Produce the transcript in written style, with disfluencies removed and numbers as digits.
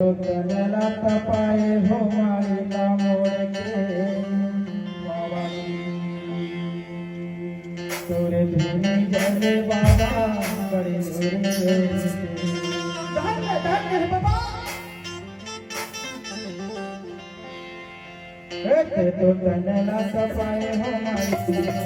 तनला तपाए हो मारिला मोड़ के तोरे धुनी जले बाबा बड़े धन्य बाबा तो तनला तपाए हो मारिला